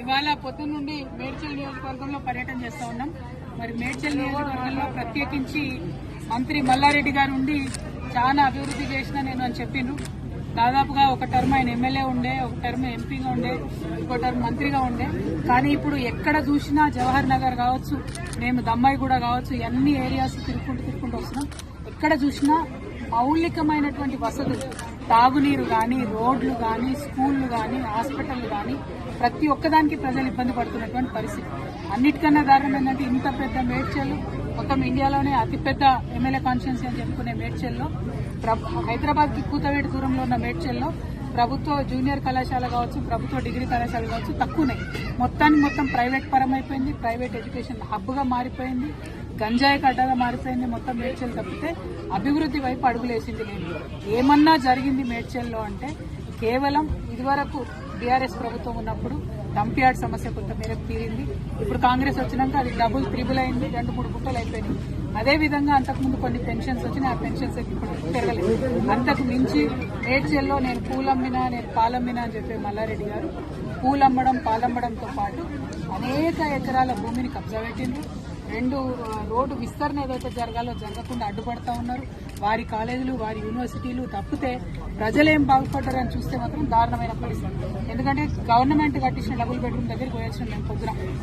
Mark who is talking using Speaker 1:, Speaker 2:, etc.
Speaker 1: ఇవాళ పొద్దు నుండి మేడ్చల్ నియోజకవర్గంలో పర్యటన చేస్తా ఉన్నాం. మరి మేడ్చల్ నియోజకవర్గంలో ప్రత్యేకించి మంత్రి మల్లారెడ్డి గారు ఉండి చాలా అభివృద్ధి చేసిన నేను అని చెప్పిండ్రు. దాదాపుగా ఒక టర్మ్ ఆయన ఎమ్మెల్యే ఉండే, ఒక టర్మ్ ఎంపీగా ఉండే, ఇంకో టర్మ్ మంత్రిగా ఉండే. కానీ ఇప్పుడు ఎక్కడ చూసినా జవహర్ నగర్ కావచ్చు, మేము దమ్మాయిగూడ కావచ్చు, అన్ని ఏరియాస్ తిరుక్కుంటూ వస్తున్నాం. ఎక్కడ చూసినా మౌలికమైనటువంటి వసతులు, తాగునీరు కానీ, రోడ్లు కానీ, స్కూళ్లు కానీ, హాస్పిటళ్లు కానీ ప్రతి ఒక్కదానికి ప్రజలు ఇబ్బంది పడుతున్నటువంటి పరిస్థితి. అన్నిటికన్నా దారుణం ఏంటంటే ఇంత పెద్ద మేడ్చల్, మొత్తం ఇండియాలోనే అతిపెద్ద ఎమ్మెల్యే కాన్స్టిట్యున్సీ అని చెప్పుకునే మేడ్చల్లో, హైదరాబాద్ కి కూతవేటి దూరంలో ఉన్న మేడ్చల్లో ప్రభుత్వ జూనియర్ కళాశాల కావచ్చు, ప్రభుత్వ డిగ్రీ కళాశాల కావచ్చు తక్కువనే. మొత్తం ప్రైవేట్ పరం అయిపోయింది. ప్రైవేట్ ఎడ్యుకేషన్ హబ్ గా మారిపోయింది. గంజాయి గడ్డగా మారిపోయింది. మొత్తం మేడ్చల్ తప్పితే అభివృద్ధి వైపు అడుగులేసింది లేదు. ఏమన్నా జరిగింది మేడ్చల్లో అంటే కేవలం ఇదివరకు టీఆర్ఎస్ ప్రభుత్వం ఉన్నప్పుడు డంప్యార్డ్ సమస్య కొంత మేరకు తీరింది. ఇప్పుడు కాంగ్రెస్ వచ్చినాక అది డబుల్ త్రిబుల్ అయింది, 2-3 గుంటలు అయిపోయినాయి. అదేవిధంగా అంతకుముందు కొన్ని పెన్షన్స్ వచ్చినాయి, ఆ పెన్షన్స్ ఇప్పుడు పెరగలేదు. అంతకు మించి మేడ్చల్లో నేను పూలమ్మినా, నేను పాలమ్మినా అని చెప్పే మల్లారెడ్డి గారు పూలమ్మడం, పాలమ్మడంతో పాటు అనేక ఎకరాల భూమిని కబ్జా పెట్టిండ్రు. 2 రోడ్డు విస్తరణ ఏదైతే జరగాలో జరగకుండా అడ్డుపడతా ఉన్నారు. వారి కాలేజీలు, వారి యూనివర్సిటీలు తప్పితే ప్రజలేం బాగుపడ్డారని చూస్తే మాత్రం దారుణమైన పరిస్థితి. ఎందుకంటే గవర్నమెంట్ కట్టించిన డబుల్ బెడ్రూమ్ దగ్గరికి పోయాల్సిన మేము పొద్దున